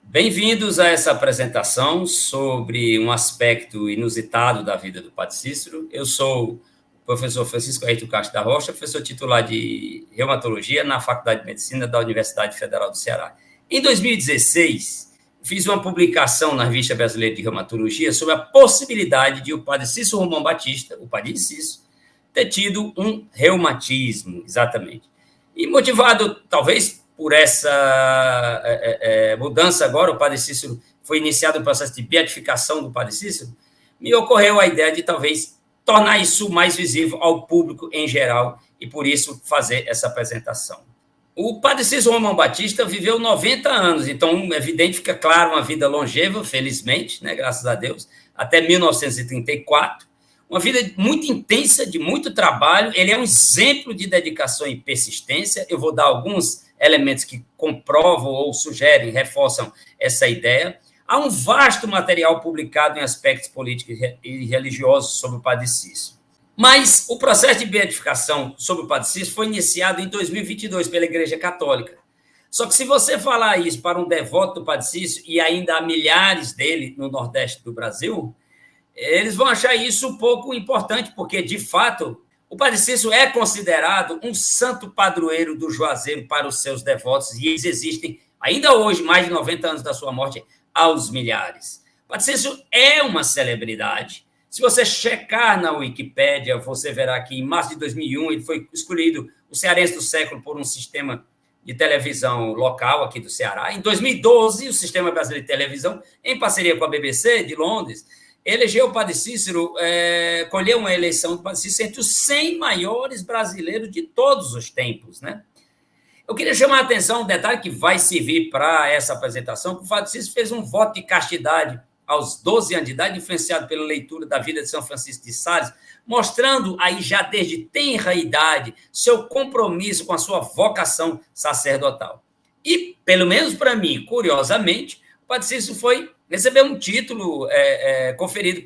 Bem-vindos a essa apresentação sobre um aspecto inusitado da vida do Padre Cícero. Eu sou o professor Francisco Ayrton Castro da Rocha, professor titular de reumatologia na Faculdade de Medicina da Universidade Federal do Ceará. Em 2016, fiz uma publicação na Revista Brasileira de Reumatologia sobre a possibilidade de o Padre Cícero Romão Batista, o Padre Cícero, ter tido um reumatismo, exatamente. E motivado, talvez, por essa mudança agora, o Padre Cícero foi iniciado o processo de beatificação do Padre Cícero, me ocorreu a ideia de talvez tornar isso mais visível ao público em geral e, por isso, fazer essa apresentação. O Padre Cícero Romão Batista viveu 90 anos, então, evidente, fica claro, uma vida longeva, felizmente, né, graças a Deus, até 1934, uma vida muito intensa, de muito trabalho. Ele é um exemplo de dedicação e persistência. Eu vou dar alguns elementos que comprovam ou sugerem, reforçam essa ideia. Há um vasto material publicado em aspectos políticos e religiosos sobre o Padre Cícero. Mas o processo de beatificação sobre o Padre Cícero foi iniciado em 2022 pela Igreja Católica. Só que se você falar isso para um devoto do Padre Cícero, e ainda há milhares dele no Nordeste do Brasil, eles vão achar isso um pouco importante, porque, de fato, o Padre Cícero é considerado um santo padroeiro do Juazeiro para os seus devotos, e eles existem, ainda hoje, mais de 90 anos da sua morte, aos milhares. O Padre Cícero é uma celebridade. Se você checar na Wikipédia, você verá que, em março de 2001, ele foi escolhido o cearense do século por um sistema de televisão local aqui do Ceará. Em 2012, o Sistema Brasileiro de Televisão, em parceria com a BBC de Londres, elegeu o Padre Cícero, colheu uma eleição do Padre Cícero entre os 100 maiores brasileiros de todos os tempos, né? Eu queria chamar a atenção, um detalhe que vai servir para essa apresentação, que o Padre Cícero fez um voto de castidade aos 12 anos de idade, influenciado pela leitura da vida de São Francisco de Sales, mostrando aí já desde tenra idade seu compromisso com a sua vocação sacerdotal. E, pelo menos para mim, curiosamente, o Padre Cícero recebeu um título conferido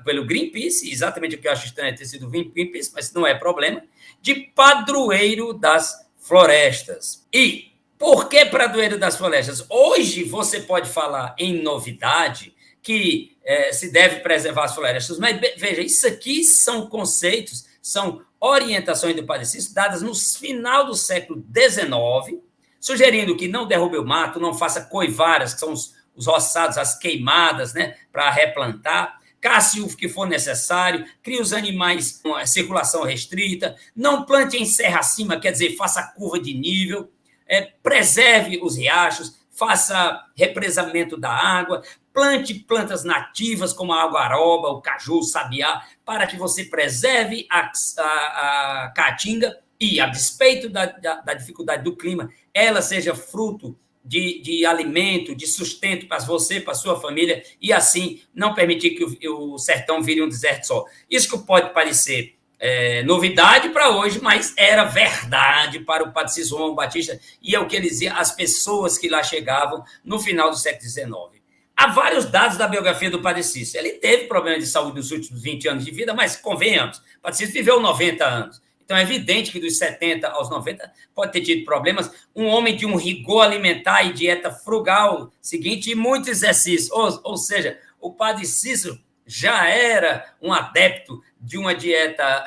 pelo Greenpeace, exatamente o que eu acho estranho ter sido o Greenpeace, mas não é problema, de padroeiro das florestas. E por que padroeiro das florestas? Hoje você pode falar em novidade que se deve preservar as florestas, mas veja, isso aqui são conceitos, são orientações do Padre Cícero dadas no final do século XIX, sugerindo que não derrube o mato, não faça coivaras, que são os roçados, as queimadas, né, para replantar, casse o que for necessário, crie os animais com a circulação restrita, não plante em serra acima, quer dizer, faça curva de nível, preserve os riachos, faça represamento da água, plante plantas nativas como a algaroba, o caju, o sabiá, para que você preserve a caatinga e, a despeito da dificuldade do clima, ela seja fruto de alimento, de sustento para você, para a sua família, e assim não permitir que o sertão vire um deserto só. Isso que pode parecer novidade para hoje, mas era verdade para o Padre Cícero Romão Batista, e é o que ele dizia às pessoas que lá chegavam no final do século XIX. Há vários dados da biografia do Padre Cícero. Ele teve problemas de saúde nos últimos 20 anos de vida, mas convenhamos, o Padre Cícero viveu 90 anos. Então, é evidente que dos 70 aos 90 pode ter tido problemas. Um homem de um rigor alimentar e dieta frugal, seguinte, e muito exercício. Ou seja, o Padre Cícero já era um adepto de uma dieta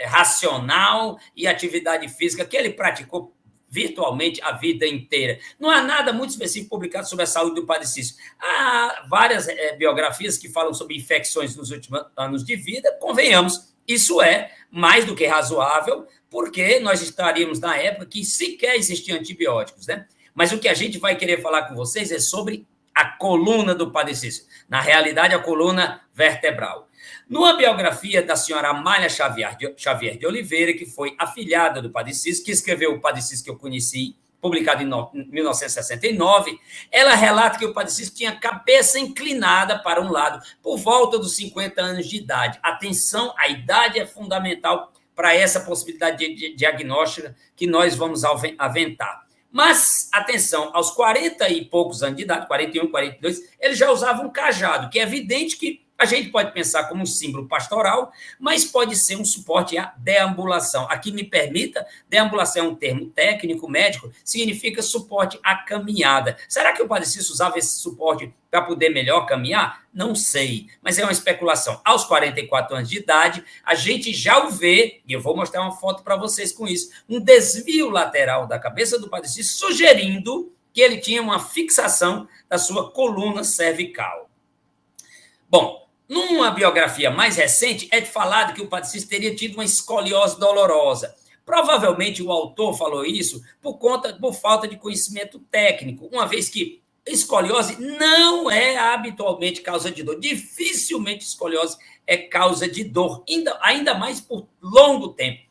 racional e atividade física que ele praticou virtualmente a vida inteira. Não há nada muito específico publicado sobre a saúde do Padre Cícero. Há várias biografias que falam sobre infecções nos últimos anos de vida, convenhamos. Isso é mais do que razoável, porque nós estaríamos na época que sequer existiam antibióticos, né? Mas o que a gente vai querer falar com vocês é sobre a coluna do Padre Cícero. Na realidade, a coluna vertebral. Numa biografia da senhora Amália Xavier de Oliveira, que foi afilhada do Padre Cícero, que escreveu o Padre Cícero que eu conheci, publicado em 1969, ela relata que o Padre Cícero tinha a cabeça inclinada para um lado, por volta dos 50 anos de idade. Atenção, a idade é fundamental para essa possibilidade de diagnóstica que nós vamos aventar. Mas, atenção, aos 40 e poucos anos de idade, 41, 42, ele já usava um cajado, que é evidente que a gente pode pensar como um símbolo pastoral, mas pode ser um suporte à deambulação. Aqui me permita, deambulação é um termo técnico, médico, significa suporte à caminhada. Será que o Padre Cícero usava esse suporte para poder melhor caminhar? Não sei, mas é uma especulação. Aos 44 anos de idade, a gente já o vê, e eu vou mostrar uma foto para vocês com isso, um desvio lateral da cabeça do Padre Cícero, sugerindo que ele tinha uma fixação da sua coluna cervical. Bom, numa biografia mais recente, é falado que o Padre Cícero teria tido uma escoliose dolorosa. Provavelmente o autor falou isso por falta de conhecimento técnico, uma vez que escoliose não é habitualmente causa de dor. Dificilmente escoliose é causa de dor, ainda mais por longo tempo.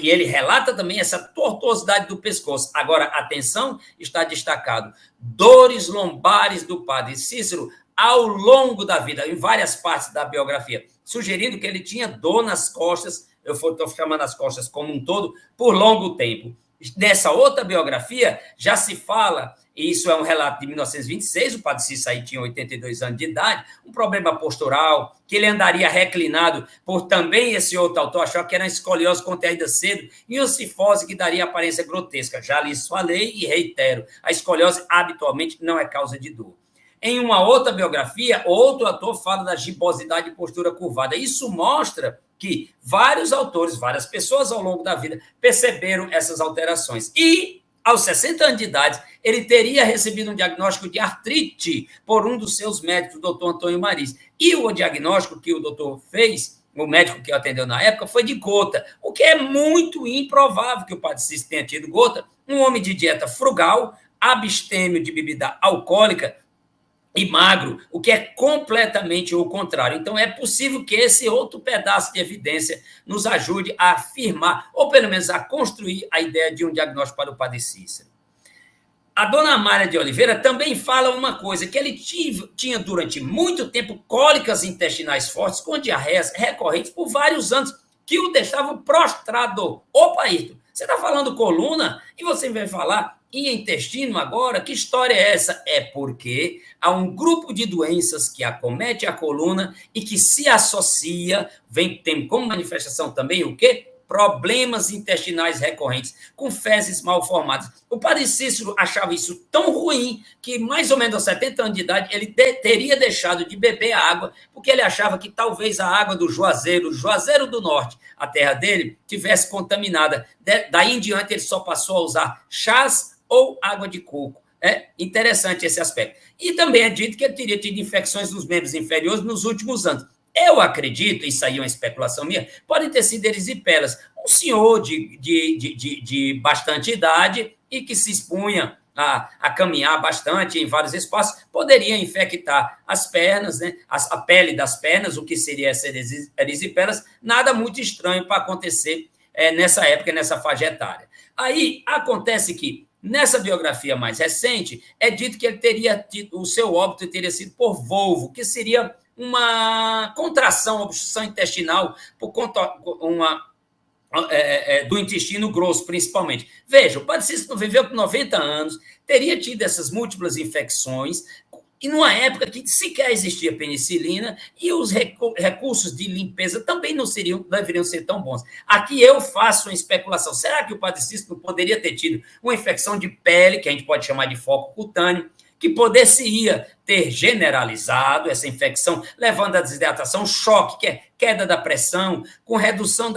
E ele relata também essa tortuosidade do pescoço. Agora, atenção, está destacado. Dores lombares do Padre Cícero ao longo da vida, em várias partes da biografia, sugerindo que ele tinha dor nas costas, eu estou chamando as costas como um todo, por longo tempo. Nessa outra biografia, já se fala, e isso é um relato de 1926, o Padre Cícero aí tinha 82 anos de idade, um problema postural, que ele andaria reclinado, por também esse outro autor achar que era uma escoliose contraída cedo, e uma cifose que daria aparência grotesca. Já lhes falei e reitero, a escoliose habitualmente não é causa de dor. Em uma outra biografia, outro autor fala da gibosidade e postura curvada. Isso mostra que vários autores, várias pessoas ao longo da vida perceberam essas alterações. E, aos 60 anos de idade, ele teria recebido um diagnóstico de artrite por um dos seus médicos, o doutor Antônio Maris. E o diagnóstico que o doutor fez, o médico que o atendeu na época, foi de gota, o que é muito improvável que o Padre Cícero tenha tido gota. Um homem de dieta frugal, abstêmio de bebida alcoólica, e magro, o que é completamente o contrário. Então, é possível que esse outro pedaço de evidência nos ajude a afirmar, ou pelo menos a construir a ideia de um diagnóstico para o Padre Cícero. A dona Amália de Oliveira também fala uma coisa, que ele tinha durante muito tempo cólicas intestinais fortes, com diarreias recorrentes por vários anos, que o deixavam prostrado. Opa, Ayrton, você está falando coluna e você vai falar em intestino agora? Que história é essa? É porque há um grupo de doenças que acomete a coluna e que se associa, tem como manifestação também o quê? Problemas intestinais recorrentes, com fezes mal formadas. O Padre Cícero achava isso tão ruim que, mais ou menos aos 70 anos de idade, ele teria deixado de beber água, porque ele achava que talvez a água do Juazeiro do Norte, a terra dele, tivesse contaminada. Daí em diante, ele só passou a usar chás ou água de coco. É interessante esse aspecto. E também é dito que ele teria tido infecções nos membros inferiores nos últimos anos. Eu acredito, isso aí é uma especulação minha, podem ter sido erisipelas. Um senhor de bastante idade e que se expunha a caminhar bastante em vários espaços, poderia infectar as pernas, né, a pele das pernas, o que seria essas erisipelas, nada muito estranho para acontecer nessa época, nessa faixa etária. Aí acontece que, nessa biografia mais recente, é dito que ele teria tido, o seu óbito teria sido por volvo, que seria uma contração, obstrução intestinal por conta do intestino grosso, principalmente. Veja, o Padre Cícero viveu com 90 anos, teria tido essas múltiplas infecções, e numa época que sequer existia penicilina, e os recursos de limpeza também não deveriam ser tão bons. Aqui eu faço uma especulação. Será que o Padre Cícero poderia ter tido uma infecção de pele, que a gente pode chamar de foco cutâneo, que poderia ter generalizado essa infecção, levando à desidratação, choque, que é queda da pressão, com redução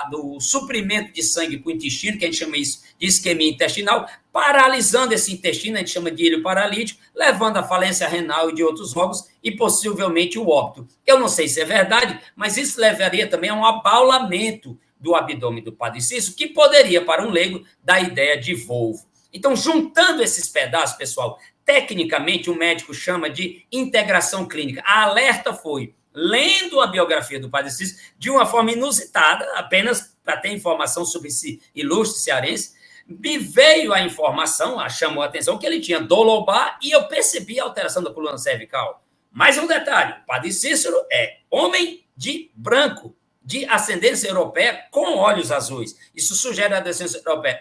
do suprimento de sangue para o intestino, que a gente chama isso de isquemia intestinal, paralisando esse intestino, a gente chama de ilho paralítico, levando à falência renal e de outros órgãos, e possivelmente o óbito. Eu não sei se é verdade, mas isso levaria também a um abaulamento do abdômen do Padre Cícero, que poderia, para um leigo, dar ideia de volvo. Então, juntando esses pedaços, pessoal, tecnicamente o médico chama de integração clínica. A alerta foi, lendo a biografia do Padre Cícero, de uma forma inusitada, apenas para ter informação sobre esse ilustre cearense, me veio a informação, chamou a atenção, que ele tinha dor lombar e eu percebi a alteração da coluna cervical. Mais um detalhe, o Padre Cícero é homem de branco, de ascendência europeia com olhos azuis. Isso sugere a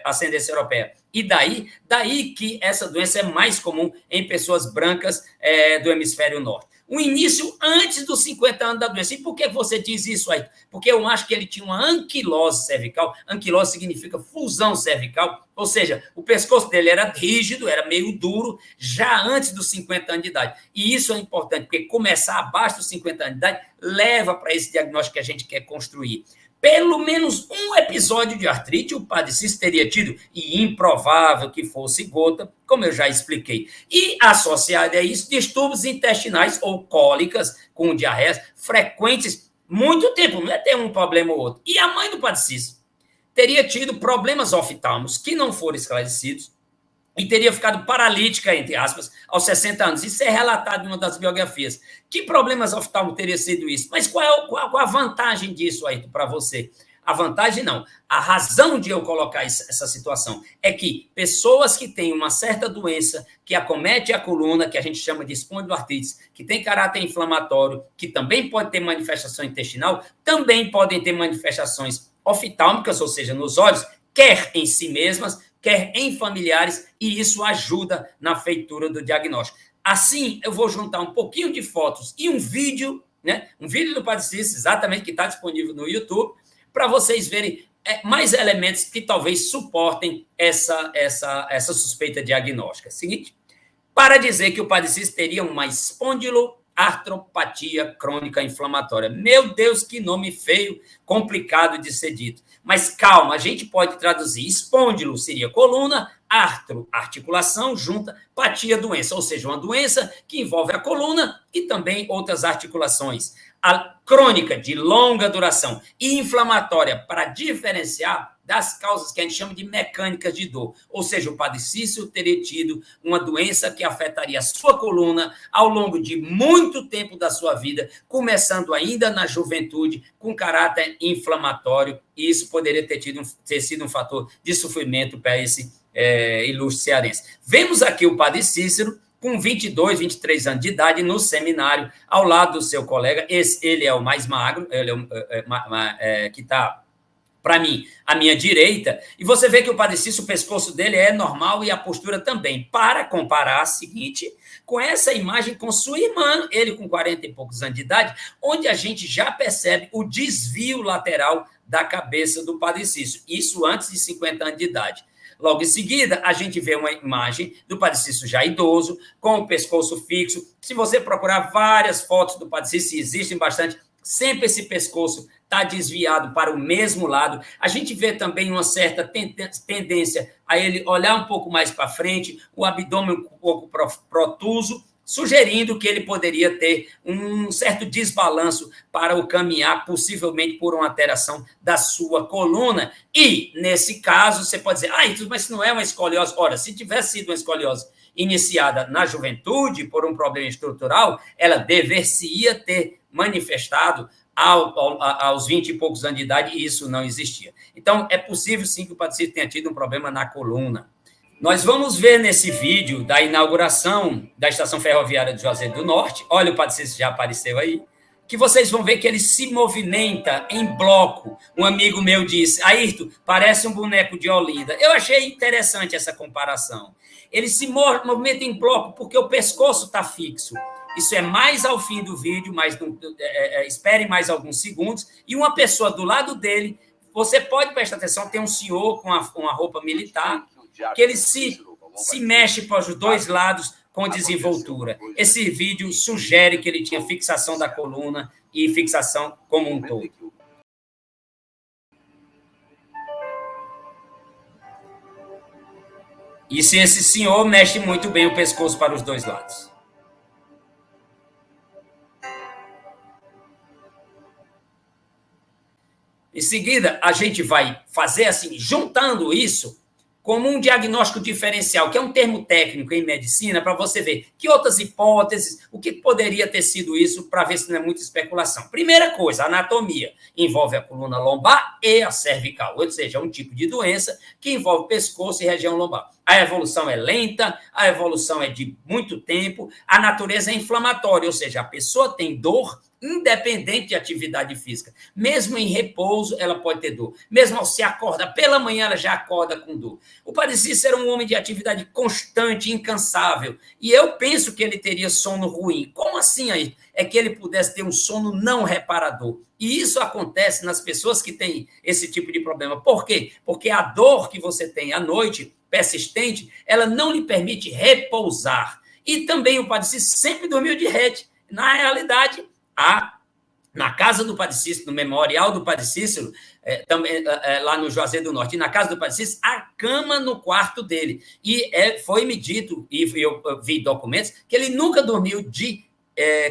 ascendência europeia. E daí que essa doença é mais comum em pessoas brancas do hemisfério norte. o início antes dos 50 anos da doença. E por que você diz isso aí? Porque eu acho que ele tinha uma anquilose cervical. Anquilose significa fusão cervical, ou seja, o pescoço dele era rígido, era meio duro, já antes dos 50 anos de idade. E isso é importante, porque começar abaixo dos 50 anos de idade leva para esse diagnóstico que a gente quer construir. Pelo menos um episódio de artrite o Padre Cícero teria tido, e improvável que fosse gota, como eu já expliquei. E, associado a isso, distúrbios intestinais ou cólicas com diarreias frequentes, muito tempo, não é ter um problema ou outro. E a mãe do Padre Cícero teria tido problemas oftálmicos que não foram esclarecidos, e teria ficado paralítica, entre aspas, aos 60 anos. Isso é relatado em uma das biografias. Que problemas oftálmicos teria sido isso? Mas qual a vantagem disso aí para você? A vantagem não. A razão de eu colocar essa situação é que pessoas que têm uma certa doença que acomete a coluna, que a gente chama de espondiloartrite, que tem caráter inflamatório, que também pode ter manifestação intestinal, também podem ter manifestações oftálmicas, ou seja, nos olhos, quer em si mesmas, quer em familiares, e isso ajuda na feitura do diagnóstico. Assim, eu vou juntar um pouquinho de fotos e um vídeo, né? Um vídeo do Padre Cícero, exatamente, que está disponível no YouTube, para vocês verem mais elementos que talvez suportem essa suspeita diagnóstica. Seguinte, para dizer que o Padre Cícero teria uma espondiloartropatia crônica inflamatória. Meu Deus, que nome feio, complicado de ser dito. Mas calma, a gente pode traduzir. Espôndilo seria coluna, artro, articulação, junta, patia, doença. Ou seja, uma doença que envolve a coluna e também outras articulações. A crônica, de longa duração, e inflamatória, para diferenciar das causas que a gente chama de mecânicas de dor. Ou seja, o Padre Cícero teria tido uma doença que afetaria a sua coluna ao longo de muito tempo da sua vida, começando ainda na juventude, com caráter inflamatório, e isso poderia ter sido um fator de sofrimento para esse ilustre cearense. Vemos aqui o Padre Cícero, com 22, 23 anos de idade, no seminário, ao lado do seu colega. Ele é o mais magro, ele que está, para mim, à minha direita, e você vê que o Padre Cícero, o pescoço dele é normal e a postura também. Para comparar a seguinte, com essa imagem com sua irmã, ele com 40 e poucos anos de idade, onde a gente já percebe o desvio lateral da cabeça do Padre Cícero, isso antes de 50 anos de idade. Logo em seguida, a gente vê uma imagem do Padre Cícero já idoso, com o pescoço fixo. Se você procurar várias fotos do Padre Cícero, existem bastante, sempre esse pescoço está desviado para o mesmo lado. A gente vê também uma certa tendência a ele olhar um pouco mais para frente, o abdômen um pouco protuso, sugerindo que ele poderia ter um certo desbalanço para o caminhar, possivelmente por uma alteração da sua coluna. E, nesse caso, você pode dizer, mas isso não é uma escoliose. Ora, se tivesse sido uma escoliose iniciada na juventude por um problema estrutural, ela deveria ter manifestado aos 20 e poucos anos de idade, e isso não existia. Então, é possível, sim, que o Padre Cícero tenha tido um problema na coluna. Nós vamos ver nesse vídeo da inauguração da estação ferroviária de Juazeiro do Norte, olha, o Padre Cícero já apareceu aí, que vocês vão ver que ele se movimenta em bloco. Um amigo meu disse, Ayrton, parece um boneco de Olinda. Eu achei interessante essa comparação. Ele se movimenta em bloco porque o pescoço está fixo. Isso é mais ao fim do vídeo, mas espere mais alguns segundos, e uma pessoa do lado dele, você pode prestar atenção, tem um senhor com uma roupa militar, que ele se mexe para os dois lados com desenvoltura. Esse vídeo sugere que ele tinha fixação da coluna e fixação como um todo. E se esse senhor mexe muito bem o pescoço para os dois lados. Em seguida, a gente vai fazer assim, juntando isso como um diagnóstico diferencial, que é um termo técnico em medicina, para você ver que outras hipóteses, o que poderia ter sido isso, para ver se não é muita especulação. Primeira coisa, a anatomia envolve a coluna lombar e a cervical, ou seja, é um tipo de doença que envolve pescoço e região lombar. A evolução é lenta, a evolução é de muito tempo, a natureza é inflamatória, ou seja, a pessoa tem dor independente de atividade física. Mesmo em repouso, ela pode ter dor. Mesmo ao se acorda pela manhã, ela já acorda com dor. O Padre Cícero era um homem de atividade constante, incansável, e eu penso que ele teria sono ruim. Como assim aí? É que ele pudesse ter um sono não reparador. E isso acontece nas pessoas que têm esse tipo de problema. Por quê? Porque a dor que você tem à noite, persistente, ela não lhe permite repousar. E também o Padre Cícero sempre dormiu de rede. Na realidade, na casa do Padre Cícero, no memorial do Padre Cícero, também, lá no Juazeiro do Norte, e na casa do Padre Cícero, a cama no quarto dele. E foi-me dito, e eu vi documentos, que ele nunca dormiu de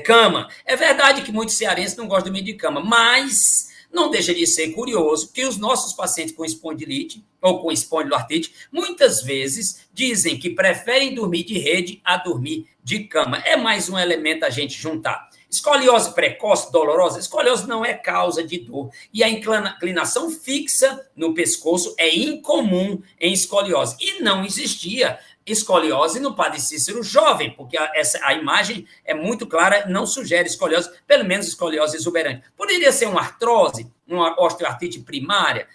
cama. É verdade que muitos cearenses não gostam de dormir de cama, mas não deixa de ser curioso que os nossos pacientes com espondilite ou com espondiloartrite, muitas vezes dizem que preferem dormir de rede a dormir de cama. É mais um elemento a gente juntar. Escoliose precoce, dolorosa, escoliose não é causa de dor. E a inclinação fixa no pescoço é incomum em escoliose. E não existia escoliose no Padre Cícero jovem, porque a imagem é muito clara, não sugere escoliose, pelo menos escoliose exuberante. Poderia ser uma artrose, uma osteoartrite primária?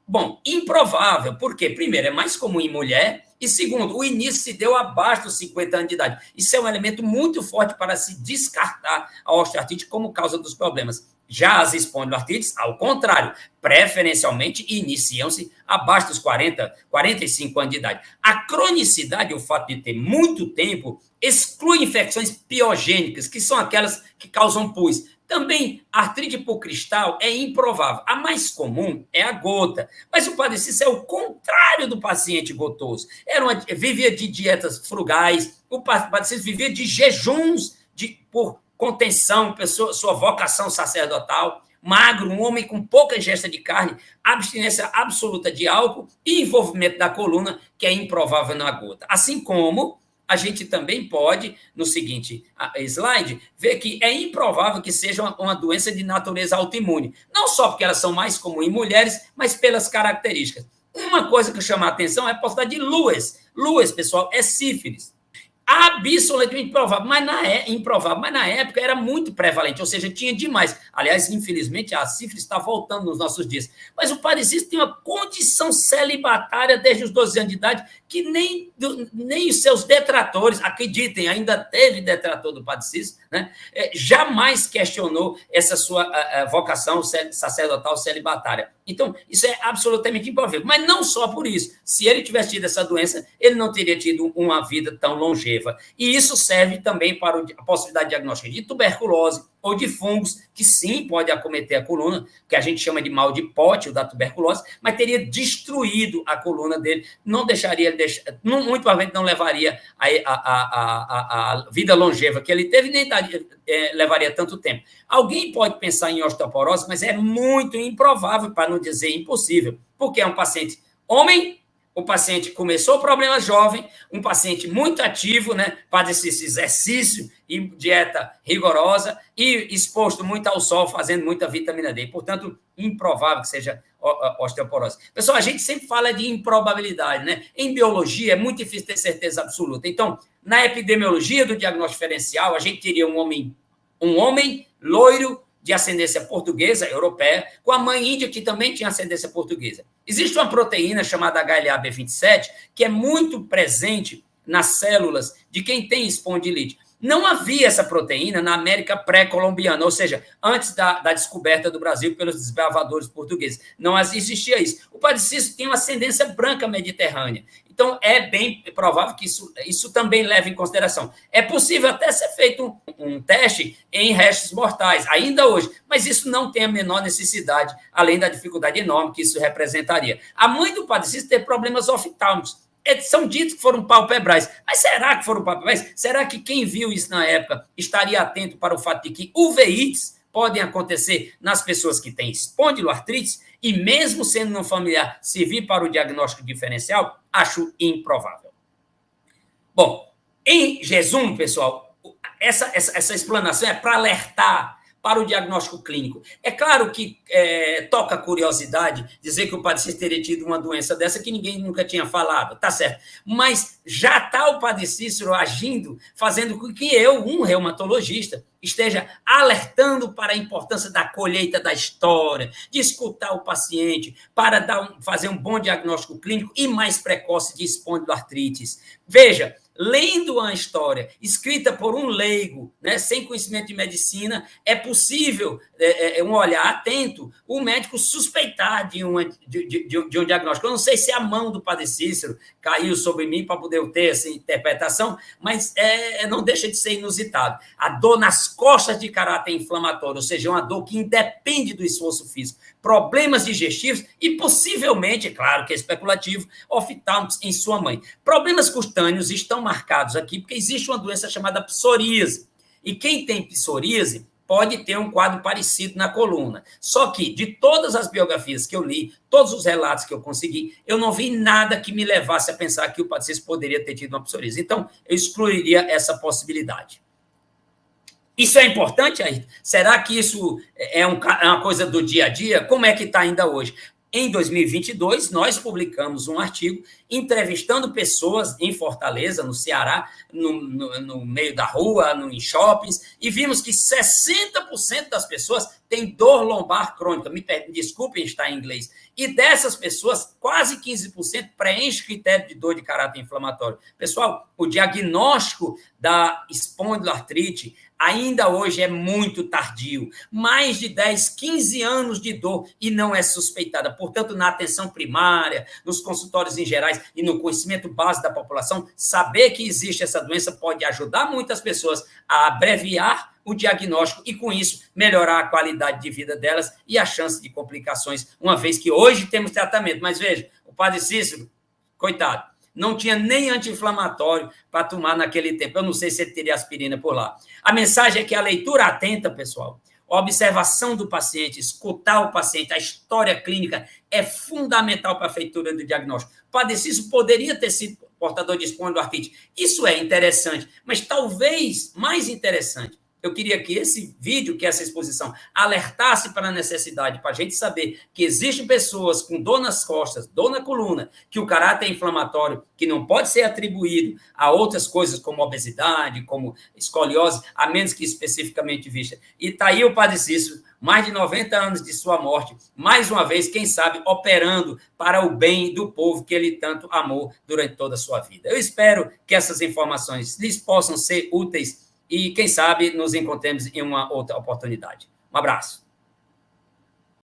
Bom, improvável, porque, primeiro, é mais comum em mulher, e segundo, o início se deu abaixo dos 50 anos de idade. Isso é um elemento muito forte para se descartar a osteoartrite como causa dos problemas. Já as espondiloartrites, ao contrário, preferencialmente iniciam-se abaixo dos 40, 45 anos de idade. A cronicidade, o fato de ter muito tempo, exclui infecções piogênicas, que são aquelas que causam pus. Também, a artrite por cristal é improvável. A mais comum é a gota. Mas o Padre Cícero é o contrário do paciente gotoso. Vivia de dietas frugais, o Padre Cícero vivia de jejuns por contenção, sua vocação sacerdotal, magro, um homem com pouca ingesta de carne, abstinência absoluta de álcool e envolvimento da coluna, que é improvável na gota. Assim como a gente também pode, no seguinte slide, ver que é improvável que seja uma doença de natureza autoimune. Não só porque elas são mais comuns em mulheres, mas pelas características. Uma coisa que chama a atenção é a possibilidade de Lewis. Lewis, pessoal, é sífilis. Absolutamente improvável, mas na época era muito prevalente, ou seja, tinha demais. Aliás, infelizmente, a sífilis está voltando nos nossos dias. Mas o Padre Cícero tem uma condição celibatária desde os 12 anos de idade que nem os seus detratores, acreditem, ainda teve detrator do Padre Cícero, né? Jamais questionou essa sua vocação sacerdotal celibatária. Então, isso é absolutamente improvável. Mas não só por isso. Se ele tivesse tido essa doença, ele não teria tido uma vida tão longeva. E isso serve também para a possibilidade diagnóstica de tuberculose ou de fungos, que sim pode acometer a coluna, que a gente chama de mal de Pote, o da tuberculose, mas teria destruído a coluna dele, não deixaria, muito provavelmente não levaria a vida longeva que ele teve, nem levaria tanto tempo. Alguém pode pensar em osteoporose, mas é muito improvável, para não dizer impossível, porque é um paciente homem. O paciente começou o problema jovem, um paciente muito ativo, né, para esse exercício e dieta rigorosa e exposto muito ao sol, fazendo muita vitamina D. Portanto, improvável que seja osteoporose. Pessoal, a gente sempre fala de improbabilidade, né? Em biologia é muito difícil ter certeza absoluta. Então, na epidemiologia do diagnóstico diferencial, a gente teria um homem loiro, de ascendência portuguesa, europeia, com a mãe índia, que também tinha ascendência portuguesa. Existe uma proteína chamada HLA-B27, que é muito presente nas células de quem tem espondilite. Não havia essa proteína na América pré-colombiana, ou seja, antes da descoberta do Brasil pelos desbravadores portugueses. Não existia isso. O Padre Cícero tem uma ascendência branca mediterrânea. Então, é bem provável que isso também leve em consideração. É possível até ser feito um teste em restos mortais, ainda hoje, mas isso não tem a menor necessidade, além da dificuldade enorme que isso representaria. A mãe do Padre Cícero teve problemas oftálmicos. São ditos que foram palpebrais. Mas será que foram palpebrais? Será que quem viu isso na época estaria atento para o fato de que uveites podem acontecer nas pessoas que têm espondiloartrite e mesmo sendo no familiar servir para o diagnóstico diferencial? Acho improvável. Bom, em resumo, pessoal, essa explanação é para alertar para o diagnóstico clínico. É claro que toca a curiosidade dizer que o Padre Cícero teria tido uma doença dessa que ninguém nunca tinha falado, tá certo. Mas já está o Padre Cícero agindo, fazendo com que eu, um reumatologista, esteja alertando para a importância da colheita da história, de escutar o paciente, para fazer um bom diagnóstico clínico e mais precoce de espondiloartrites. Veja, lendo uma história escrita por um leigo, né, sem conhecimento de medicina, é possível, um olhar atento, o médico suspeitar de um diagnóstico. Eu não sei se a mão do Padre Cícero caiu sobre mim para poder ter essa interpretação, mas não deixa de ser inusitado. A dor nas costas de caráter inflamatório, ou seja, uma dor que independe do esforço físico, problemas digestivos e possivelmente, claro que é especulativo, oftálmicos em sua mãe. Problemas cutâneos estão marcados aqui porque existe uma doença chamada psoríase. E quem tem psoríase pode ter um quadro parecido na coluna. Só que, de todas as biografias que eu li, todos os relatos que eu consegui, eu não vi nada que me levasse a pensar que o Padre Cícero poderia ter tido uma psoríase. Então, eu excluiria essa possibilidade. Isso é importante, Ayrton? Será que isso é uma coisa do dia a dia? Como é que está ainda hoje? Em 2022, nós publicamos um artigo entrevistando pessoas em Fortaleza, no Ceará, no meio da rua, em shoppings, e vimos que 60% das pessoas têm dor lombar crônica. Me desculpem estar em inglês. E dessas pessoas, quase 15% preenche critério de dor de caráter inflamatório. Pessoal, o diagnóstico da espondiloartrite ainda hoje é muito tardio. Mais de 10, 15 anos de dor e não é suspeitada. Portanto, na atenção primária, nos consultórios em gerais e no conhecimento básico da população, saber que existe essa doença pode ajudar muitas pessoas a abreviar o diagnóstico e, com isso, melhorar a qualidade de vida delas e a chance de complicações, uma vez que hoje temos tratamento. Mas veja, o Padre Cícero, coitado, não tinha nem anti-inflamatório para tomar naquele tempo. Eu não sei se ele teria aspirina por lá. A mensagem é que a leitura atenta, pessoal, a observação do paciente, escutar o paciente, a história clínica é fundamental para a feitura do diagnóstico. O Padre Cícero poderia ter sido portador de espondiloartrite. Isso é interessante, mas talvez mais interessante. Eu queria que esse vídeo, que essa exposição, alertasse para a necessidade, para a gente saber que existem pessoas com dor nas costas, dor na coluna, que o caráter é inflamatório, que não pode ser atribuído a outras coisas como obesidade, como escoliose, a menos que especificamente vista. E está aí o Padre Cícero, mais de 90 anos de sua morte, mais uma vez, quem sabe, operando para o bem do povo que ele tanto amou durante toda a sua vida. Eu espero que essas informações lhes possam ser úteis e, quem sabe, nos encontremos em uma outra oportunidade. Um abraço.